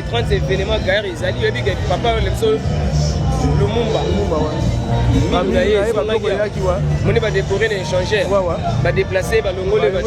les 30 événements gaillard ils allaient et puis papa Lumumba on va décorer les échangeurs va déplacer va longoler va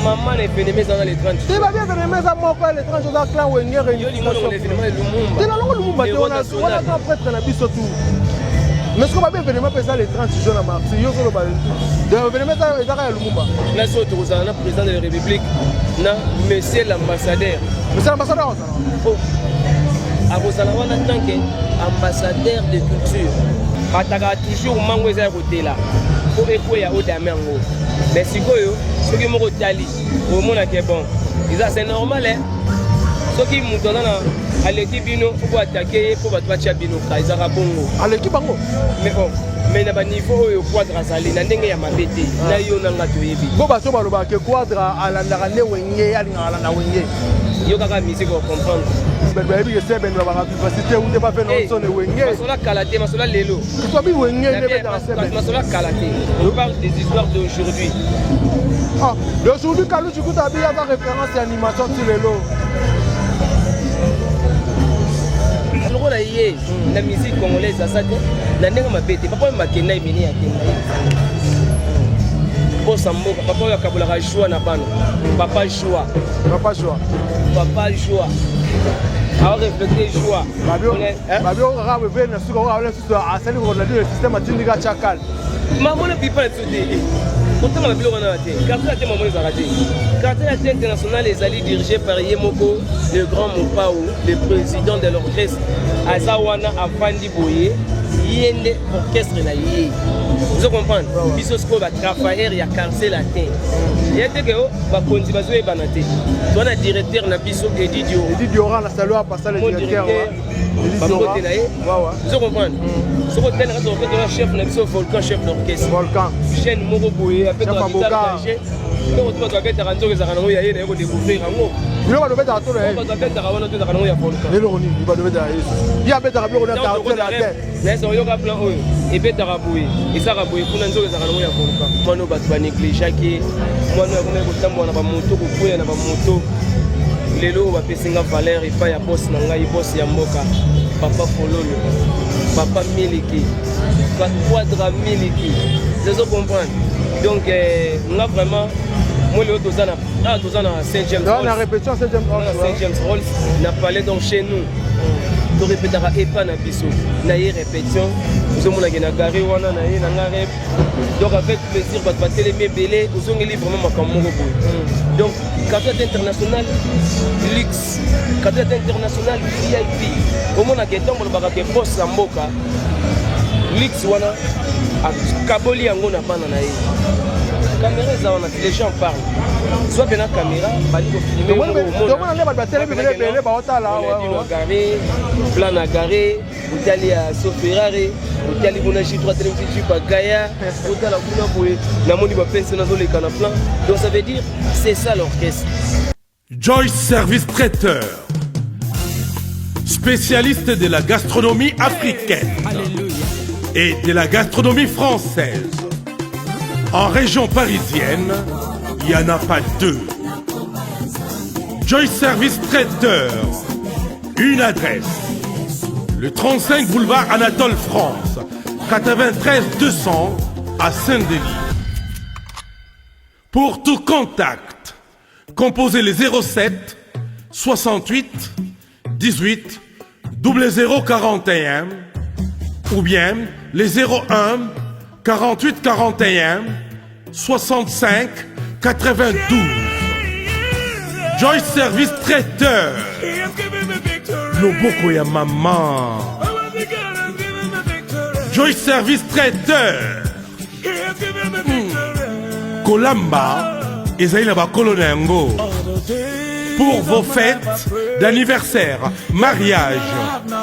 maman les événements dans les 30 c'est pas bien événements ça moi les 30 jours clan Wenger et l'événement Lumumba c'est la Lumumba on a prêtre na biso tout mais ce qu'on va bien événement ça les 30 jours na mars yo solo ba de événement ça ya Lumumba là c'est autour ça na président de la République na monsieur l'ambassadeur Abosala wana tant qu'ambassadeur de culture bataka toujours mango eza côté là pour ekoya odamango mais sikoyo soki moko tali omona que bon c'est normal hein soki muto na à l'équipe bino pour attaquer pour battre bino kaizaka bongo à l'équipe bango mais bon mais na ba niveau oyo quadra sali na ndenge ya mabete na yo na ngato yebi bo bato baloba ke quadra alandaka ne wenge alinga alanda wenge yo kaka musique ko comprendre ben que c'est ben la capacité ou pas faire non sonne wenge masola kalaté masola lelo toi bi wenge ne be dans c'est masola kalaté on parle des histoires d'aujourd'hui ah d'aujourd'hui Kalou tu kuta bi ya référence à animation sur lelo lokola ye na musique congolaise asa te na ndenge mabete papa makenda ebele ya kenda posa mboka papa oyo akabolaka joie na bana papa joie awa reflecte joie babio kaka bebe na suka oyo awele susu asali koladi le système atindika chakal mamona pipa na biso te otanga na biloko wana te quartier ate mamona ezalaka te quartier ate international ezali dirigé par ye moko le grand Mopao le président de l'orchestre aza wana afandi boye ye nde orchestre na ye ozo comprendre biso sikoyo batravailleur ya quartier latin ye te ke bakonzi bazoyebana te twana directeur na biso Edi Diora na salo apasa le directeur bamote na ye ozo comprendre soko otene kati opetona chef na biso Volcan chef d'orchestre chaîne moko boye apetaka guitare biloko to bato babetaka nzoka ezaka nango ya ye na ye kodécouvrir yango biloko bato babetaka to na ye bato babetaka wana to ezaka nango ya Volcan eloko nini bato babetaka yesu ye abetaka biloko na te nayesa oyoka plan oyo ebetaka boye esaka boye kuna nzoka ezaka nango ya Volcan mwana oyo bato banégligeaki mwana oyo akomaki kotambola na bamoto kokwea na bamoto lelo oyo bapesinga valeur epai ya bosi na ngai bosi ya mboka papa Fololo papa Miliki quadra Miliki zezo comprendre donc nga vraiment moi le toza na Saint James Hall na répétition Saint James Hall na palais donc chez nous to répétera epa na biso na ye répétition ozomona ke na gare wana na ye na nga rep donc avec plaisir bato batelemi ebele ozongeli vraiment makambo moko boye donc quartier international luxe quartier international VIP omona ke ntongo lobaka ke boss ya mboka luxe wana akaboli yango na bana na ye caméra eza wana les gens parlent soit bien la caméra bali ko filmer plan à garé utali à Soferrari utali bona chi 3 télévision pa Gaia utala kuna boye na moni ba pense na zole kana plan donc ça veut dire c'est ça l'orchestre. Joyce Service Traiteur, spécialiste de la gastronomie africaine et de la gastronomie française. En région parisienne, il n'y en a pas deux. Joyce Service Traiteur, une adresse. Le 35 boulevard Anatole France, 93 200 à Saint-Denis. Pour tout contact, composez les 07 68 18 0041 ou bien les 01 48 41 65 92. Joyce Service Traiteur. Loboko ya maman. Joyce Service Traiteur. Kolamba ezali ba kolonengo. Pour vos fêtes d'anniversaire, mariage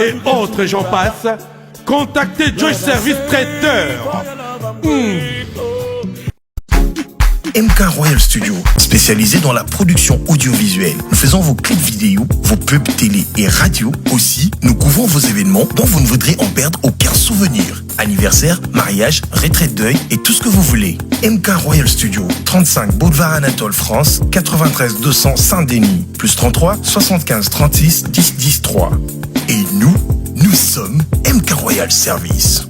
et autres j'en passe, contactez Joyce Service Traiteur. MK Royal Studio, spécialisé dans la production audiovisuelle. Nous faisons vos clips vidéo, vos pubs télé et radio. Aussi, nous couvrons vos événements dont vous ne voudrez en perdre aucun souvenir. Anniversaire, mariage, retraite deuil et tout ce que vous voulez. MK Royal Studio, 35 Boulevard Anatole France, 93 200 Saint-Denis, plus 33 75 36 10 10 3. Et nous sommes MK Royal Service.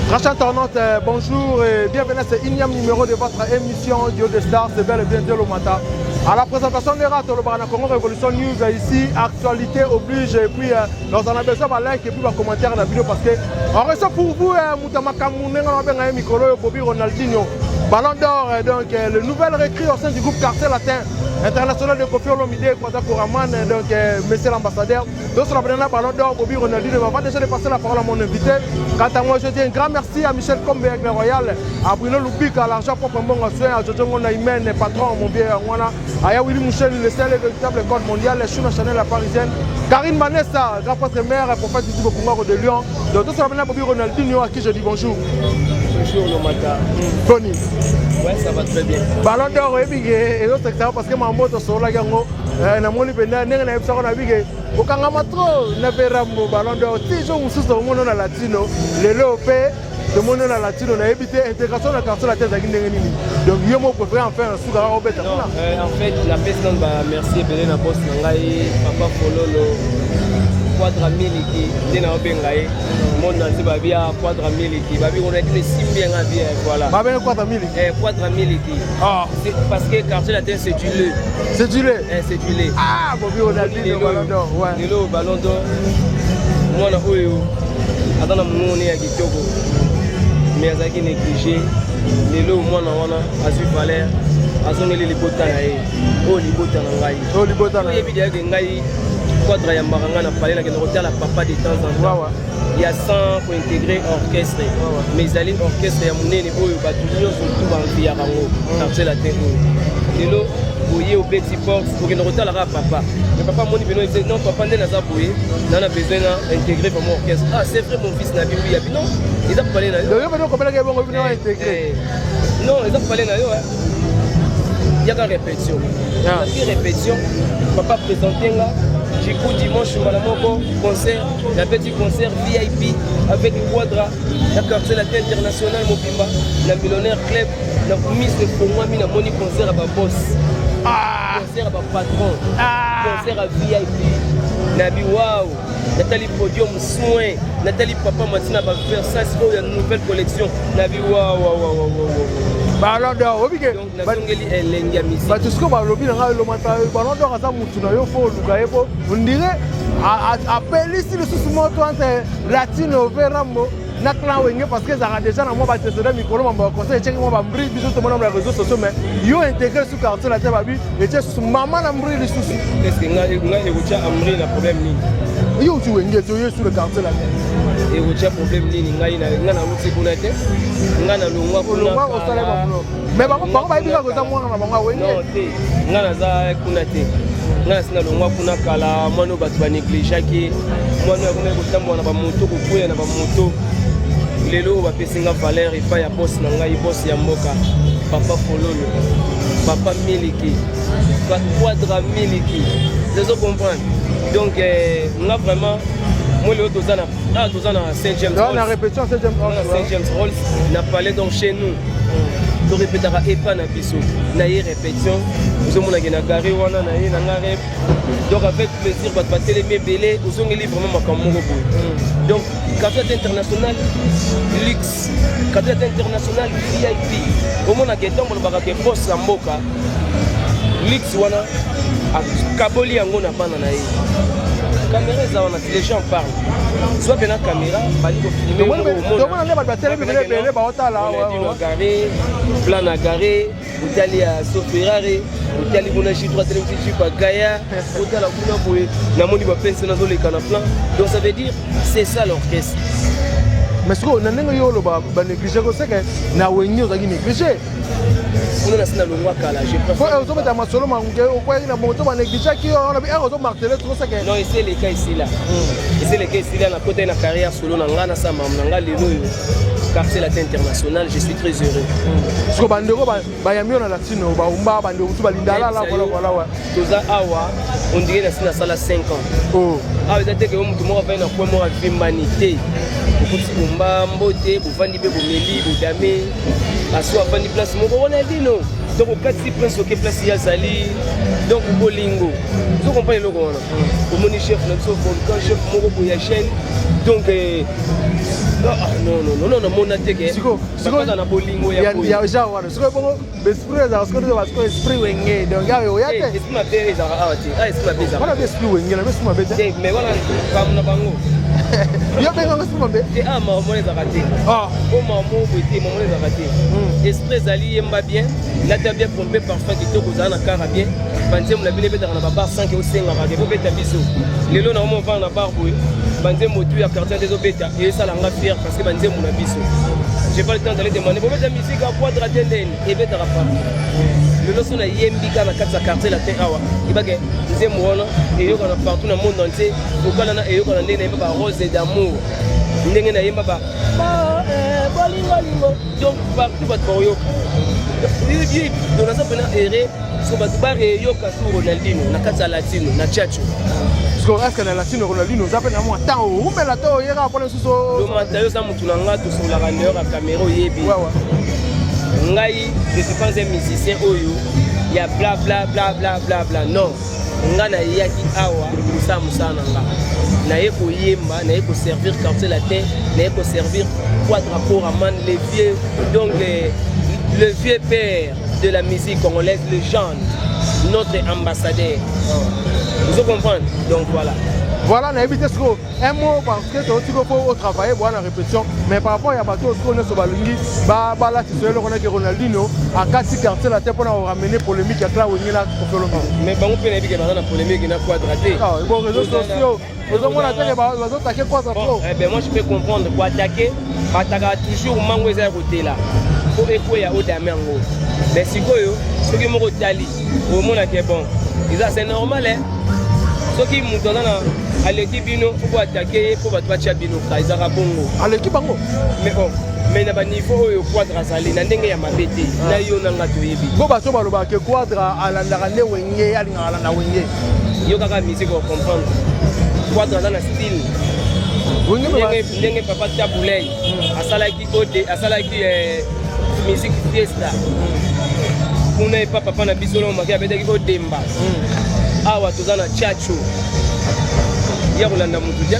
Rachel Tornante, bonjour et bienvenue à ce énième numéro de votre émission Duo de Stars, c'est bel et bien le matin. À la présentation des rats, le Barana Congo Révolution News, ici, actualité oblige, et puis nous en avons besoin de like et puis de commentaire dans la vidéo parce que on reçoit pour vous, Moutama Kamounen, on a Mikolo, Bobby Ronaldinho, Ballon d'Or, donc le nouvel recrue au sein du groupe Quartier Latin, international de Kofi Olomide, Kwata Kouraman, donc monsieur l'ambassadeur. Donc sur la première Ballon d'Or, Bobby Ronaldinho, on va déjà passer la parole à mon invité. Quant à moi, je dis un grand merci à Michel Combe, Aigle Royal, à Bruno Lubik, à l'argent pour bon soin, à Jojo Monaïmen, patron, mon vieux Wana, à Willy Mouchel, le seul et véritable code mondial, Chuna Chanel, la parisienne, Karine Manessa, grand prêtre mère, prophète du Bokumaro de Lyon. Donc tout sur la première Bobby Ronaldinho, à qui je dis bonjour. Bonjour, Lomata. Tony. Ouais, ça va très bien. Ballon d'Or, et l'autre secteur, parce que ma moto sur la gango, na moni penda, n'est pas ça qu'on a vu que, au Kangama trop, n'a pas rambo Ballon d'Or, toujours on sous au monde na latino, les lopé, le monde na latino, on a évité intégration de la carte la tête à Guinée. Donc, il y a mon préféré en faire un sous à Robert. En fait, la personne va merci Belén à Boss Nangaï, Papa Fololo, Quadra Miliki, Dina Bengaï, mon nanti babia Quadra Miliki, babi on a été bien à bien, voilà. Babi Quadra Miliki. Quadra Miliki. Ah. Parce que quartier latin c'est du lait. C'est du lait. C'est du lait. Ah, Bobby on a dit le Ballon d'Or, ouais. Le Ballon d'Or. Moi na oyo. Adana moni ya kitoko. Mais azaki négligé. Lelo mwana wana azu valeur. Azongeli libota na ye. O libota na ngai. O libota na. Yebi dia ke ngai Quadra ya mbanga na parler na ke la papa de temps en temps. Il y a 100 pour intégrer orchestre. Mais ils allaient orchestre ya munene oyo batulio surtout en via rango. Quartier latin. Lelo boye au petit port pour que nous retala papa. Mais papa moni bino il dit non papa ndena za boye. Nana besoin d'intégrer pour mon orchestre. Ah c'est vrai mon fils na bibi ya non. Ils ont parlé na yo. Donc yo ko bela ke bon bino intégrer. Non, ils ont parlé na yo. Il y a une répétition. Il y a une répétition. Papa présenté là. J'ai coup dimanche, Malamoko, concert, la petit concert VIP avec Quadra, la quartier latin international Mobimba, la millionnaire club, la mise pour moi, la moni concert à ma boss, concert à ma patron, concert à VIP, Nabi Waouh, Nathalie Podium Soin, Nathalie Papa Matina va faire ça, c'est une nouvelle collection, Nabi Waouh. Ballon d'Or, oui que. Bah tu sais quoi, le Ballon d'Or à ça, Moutunayo, faut Lugaebo, on dirait, appeler ici le sous-moto entre Latino, Veramo, Nakla Wenge, parce que ça a déjà dans mon bâtiment, Micro, mon conseil, check mon bambri, bisous tout le monde dans les réseaux sociaux, mais ils ont intégré ce quartier la Tababi, et tu sais, maman Ambri, les soucis. Est-ce que vous avez un problème? Il y a aussi Wenge, tu es sur le quartier la et vous avez un problème ngai na wuti kuna te ngana lungwa kuna mais bango ba ibika ko tamwa na bango wenge non te ngana za kuna te ngana sina lungwa kuna kala mwana batu ba négligé ki mwana kuna ko tamwa na ba moto ko kuya na ba moto lelo ba pesinga valeur et pas ya boss na ngai boss ya mboka papa Fololo papa Miliki Quadra Miliki vous comprendre donc on a vraiment moi le tous en Saint James Hall. On a répétition Saint James Hall. Saint James Hall, n'a parlé donc chez nous. Tu répéteras et pas na biso. Na répétition. Nous avons na gari wana na ye na ngare. Donc avec plaisir va te télémé belé, nous avons libre vraiment makamoko boy. Donc quartier international luxe, quartier international VIP. Au moins na getombo le baka ke boss la mboka. Luxe wana a kaboli yango na bana na ye. Caméra, les gens parlent. Soit bien la caméra, il faut filmer. Plan à garé, vous allez à Soferrari, vous allez à Chitra, vous allez à Gaïa, vous allez à donc ça veut dire, c'est ça l'orchestre. Mais ce qu'on a négligé, c'est que nous avons négligé. kuna nasina longwa kala je Faut préfère aux hommes de Masolo Mangue au point na moto ba négligé qui on a bien aux marteler trop ça que non c'est les cas ici là et c'est les cas ici là na côté na carrière solo na ngana sa mam na nga lelo yo quartier latin international je suis très heureux parce que bandeko ba yamio na latino ba umba bandeko tu balindala là voilà ouais toza awa on dirait na sina sala 5 ans oh ah vous êtes que mutu moko pa na kwa mo humanité beaucoup kumba mbote buvandi be bomeli budame aso avandi place moko on a dit non donc au petit prince ok place ya zali donc bolingo vous comprenez le gros au moni chef na so volcan chef moko pour ya chaîne donc non mon ateke siko na bolingo ya boy ya ja wana siko bongo esprit za siko ba siko esprit wenge donc ya yo yate esprit ma belle za awati esprit ma belle za wana esprit wenge na esprit ma belle mais voilà comme na bango yo benga esprit ma belle et ah ma mo les raté ah oh maman beauté maman les raté esprit zali yemba bien na ta bien pompé parfum kitoko za na kara bien banzem la bile beta na baba 5 au 5 ngaka ke beta biso lelo na mo vendre na bar boy banzem motu ya quartier des obeta et ça la nga fier parce que banzem na biso j'ai pas le temps d'aller demander pour beta musique à quadra tenden et beta rapa lelo sona yembika na katsa quartier la terre awa ibake nzem wona et yo kana partout na monde entier okala na et yo kana ndene ba rose d'amour ndenge na yemba ba bolingo donc partout ba toyo oui donc ça pena erré so ba bare yo ka sur Ronaldinho na katsa latino na chacho est-ce que na latino Ronaldinho ça peut na moi temps ou mais la to yera pour le sous le matayo ça mutu na nga to sur la grandeur à caméra yebi ouais ngai je suis pas un musicien oyo ya bla bla bla bla bla bla non nga na yaki awa musa musana nga na yeko yemba na yeko servir quartier latin na yeko servir quadraport aman les vieux donc le vieux père de la musique congolaise légende notre ambassadeur vous comprenez donc voilà voilà on a évité ce un mot parce que tu faut travailler voir la répétition mais par rapport à bateau ce qu'on est sur balungi ba là tu sais le qu'on a que Ronaldinho à 4 quartier la tête pour ramener polémique à là où il a pour le mais ba on peut na bika na polémique na quadraté ah bon réseaux sociaux les hommes on a attaqué ba attaquer quoi ça trop ben moi je peux comprendre quoi attaquer bataka toujours mango eza côté là pour ekoya au damango mais sikoyo ce que mo tali au monde est bon c'est normal hein ce qui mutana na à l'équipe bino faut attaquer pour battre bino kaizaka bongo à l'équipe bango mais bon mais na ba niveau oyo quadra sali na ndenge ya mabete na yo na ngato yebi go ba so ba loba ke quadra alandaka ne wenge alinga alanda wenge yo kaka musique ko comprendre quadra na style wenge ndenge papa tabulei asalaki ode asalaki musique fiesta kuna pa papa na bisolo maki abetaki odemba awa tozana chacho ya kulanda mutuja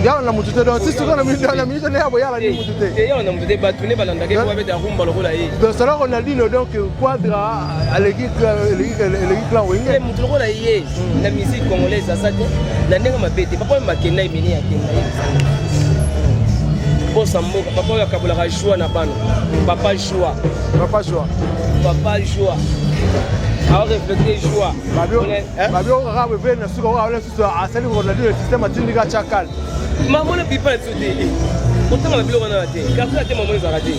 ya na mutuja donc si tukona na minute na yabo ya la mutuja ya na mutuja batu ne balanda ke kwa beta rumba lokola ye donc ça Ronaldinho donc quadra à l'équipe là wenge mutu lokola ye na musique congolaise asate na ndenge mabete papa makenda imeni ya kenda posa mboka papa ya kabula ka joie na bana papa joie alors refléter joie babio rabe vena suko wala suso asali Ronaldinho le système atindika chakal maman ne peut pas être sauté autant la bilo wana te quartier la maman les arrêté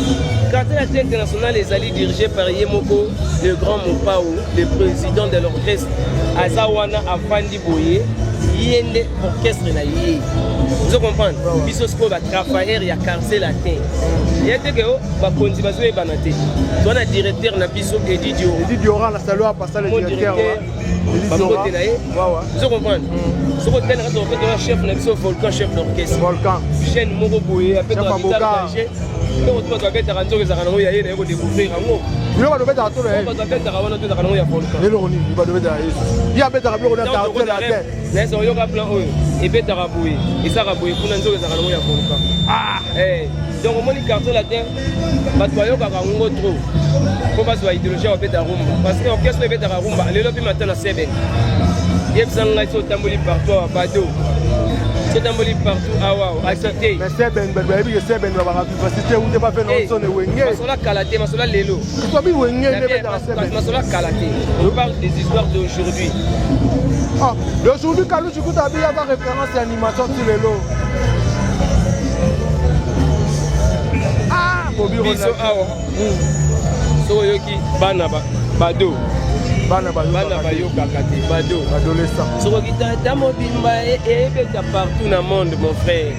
quartier la international les alliés dirigés par Yemoko le grand Mopao le président de l'orchestre Azawana Afandi Boye yende orchestre na yé vous comprenez biso sko ba travailler ya quartier latin yete ke o ba konzi bazo e banate tona directeur na biso Edi Diora na salua passer le directeur Bamote na ye vous comprenez ce que tel rato fait chef na biso volcan chef d'orchestre volcan chaîne moko boye après la guitare donc tu dois être rendu que ça va y aller pour découvrir ngo bilo ba dobeta to le ba dobeta ka wana to da kana ya volcan lelo roni ba dobeta yesu ya beta ka bilo na ta hotel la tête na so yo ka plan oyo e beta ka boye e sa ka boye kuna nzoka za kana ya volcan donc moni carton la terre ba to yo ka ngo trop faut pas soit idéologie au beta rumba parce que orchestre beta rumba lelo puis matin na 7 yep sanga so tamboli partout bado tamboli partout awa accepté mais c'est ben va capacité ou pas faire non sonne wenge masola kalaté masola lelo toi bi wenge ne beta masola kalaté on parle des histoires d'aujourd'hui ah d'aujourd'hui quand tu écoutes abi avoir référence à animation sur lelo ah Bobby Ronaldo soki oyoki bana bado bana bayokaka te bado adolescent soki oki tata mobimba eyebeta partout na monde mon frère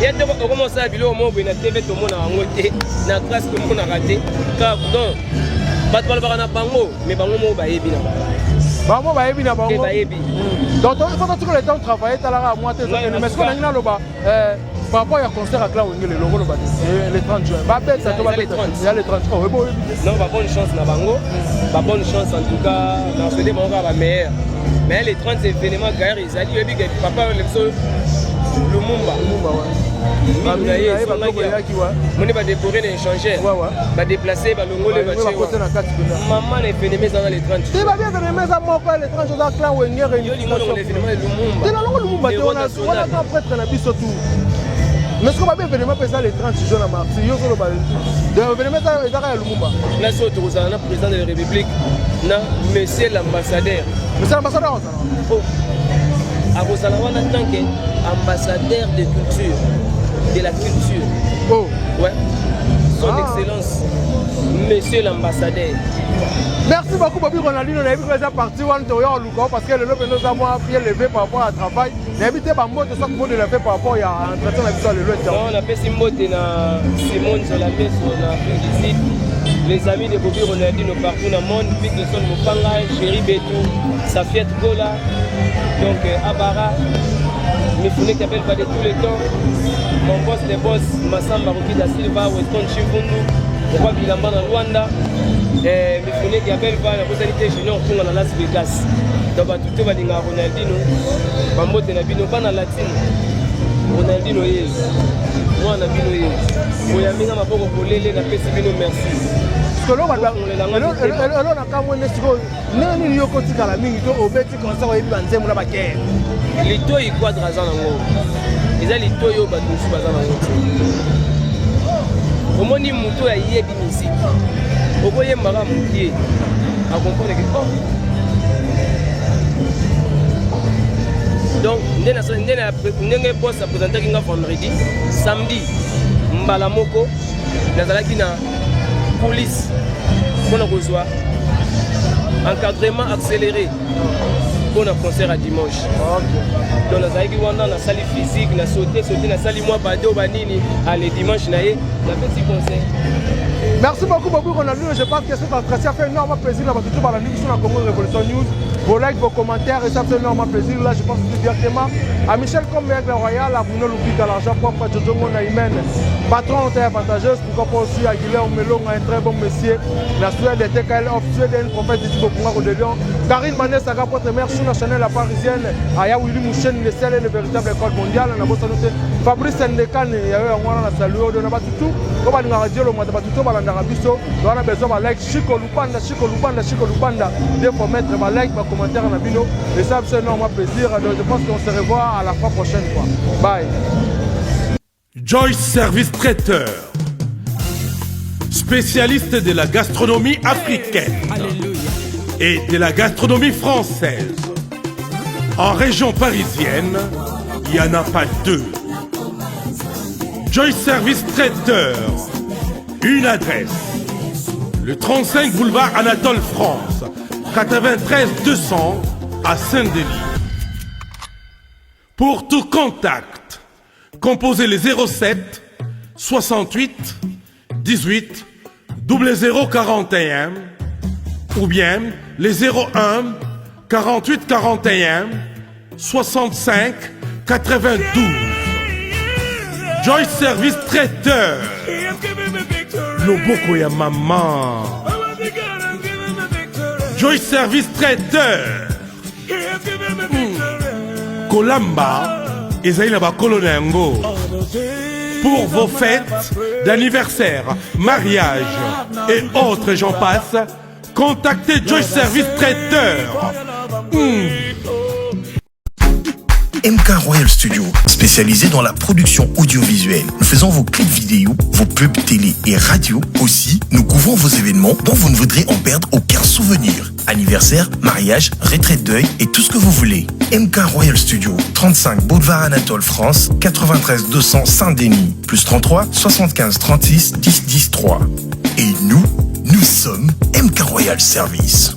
ye te okomosala biloko mo boye na tv tomonaka yango te na grâce tomonaka te car donc bato balobaka na bango mais bango moko bayebi na bango bayebi na bango bayebi donc faut que tu le temps travailler talaka moi te mais ce qu'on a na loba par rapport à concert à Clan Wengele logo loba le 30 juin ba bête ça to ba bête il y a le 30 oh bon non ba bonne chance na bango ba bonne chance en tout cas dans ce débat ba meilleur mais les 30 événements gaire ils allaient yebi que papa le so Lumumba moni badépore na échangeur badéplace balongole maman na événement eza na le 30 te babi événement eza moko le 30 jours za Clan Wengele te nalongo Lumumba te wana ka prêtre na biso tout mais ce qu'on va bien événement pesa le 30 jours na marti yo solo ba de événement eza ka ya Lumumba na so to kozala na président de la République na monsieur l'ambassadeur akozala wana tant que ambassadeur de culture de la culture oh ouais son excellence monsieur l'ambassadeur. Merci beaucoup Bobby Ronaldinho, on a vu que déjà parti parce que le lobby nous a moins bien levé par rapport à travail. N'invitez pas moi de ça que vous le fait par rapport à l'entretien de la vie. On a fait Simone na Simone sur la messe sur l'Afrique du Sud. Les amis de Bobby Ronaldinho partout dans le monde, Big Lesson Mopanga, Chéri Betou, Safiet Gola, donc Abara, Mifune qui appelle pas de tous les temps, mon boss des boss, Massamba Roki da Silva, Weston Chivundu, Roi Bilamba dans Rwanda, Mifune qui appelle pas la Rosanité Junior pour dans Las Vegas. Donc tout va dire Ronaldinho, Bambote na bino pas na latine. Ronaldinho yes. Moi na bino yes. Moyaminga maboko kolele na pesi bino merci. Kolo ba elo na kamwene siko nani yo kotika la mingi to obeti konsa wa yiba nzemu na bakere. Lito yi quadra za nango. Eza lito yo ba tusu ba za nango. Omoni muto ya yebi musique. Oboye mbaka mukie. A comprendre que oh. Donc, ndenge boss a présenté kinga vendredi, samedi, mbala moko, nazalaki na police pour na kozwa encadrement accéléré pour na concert à dimanche. Donc nazalaki wana na salle physique, na sauter na salle moi bado banini à le dimanche na ye na petit concert. Merci beaucoup Bobby Ronaldinho, je pense que cet entretien fait énormément plaisir dans votre la nuit sur la Congo Révolution News. Vos likes, vos commentaires, et ça fait énormément plaisir. Là, je pense tout directement à Michel Comberg, la Royale, à Bruno Loupik, à l'argent propre, à Jojo Monaïmen, patron de avantageuse, pourquoi pas aussi à Guilherme Melon, un très bon monsieur, la Suède, des TKL of Suède, prophète du Bokunga de Lyon, Karine Manet, Saga, votre mère, sur la Chanel, la parisienne, Aya Willy Mouchen, le seul et le véritable école mondiale, on a beau saluer Fabrice Ndekan, il y a eu un mois, on a salué, on a battu tout, on a dit radio, on a battu tout, on a d'Arabiso, on a besoin de like, Chico Lupanda, des fois mettre ma like, ma commentaire en abino, et ça c'est énormément plaisir, donc je pense qu'on se revoit à la fois prochaine fois. Bye. Joyce Service Traiteur, spécialiste de la gastronomie africaine et de la gastronomie française. En région parisienne, il n'y en a pas deux. Joyce Service Traiteur, une adresse, le 35 boulevard Anatole France, 93 200 à Saint-Denis. Pour tout contact, composez les 07 68 18 0041 ou bien les 01 48 41 65 92. Joyce Service Traiteur. Loboko ya maman. Joyce Service Traiteur. Kolamba ezali ba kolonengo. Pour vos fêtes d'anniversaire, mariage et autres j'en passe, contactez Joyce Service Traiteur. MK Royal Studio, spécialisé dans la production audiovisuelle. Nous faisons vos clips vidéo, vos pubs télé et radio. Aussi, nous couvrons vos événements dont vous ne voudrez en perdre aucun souvenir. Anniversaire, mariage, retraite deuil et tout ce que vous voulez. MK Royal Studio, 35 boulevard Anatole France, 93 200 Saint-Denis, plus 33 75 36 10 10 3. Et nous sommes sommes MK Royal Service.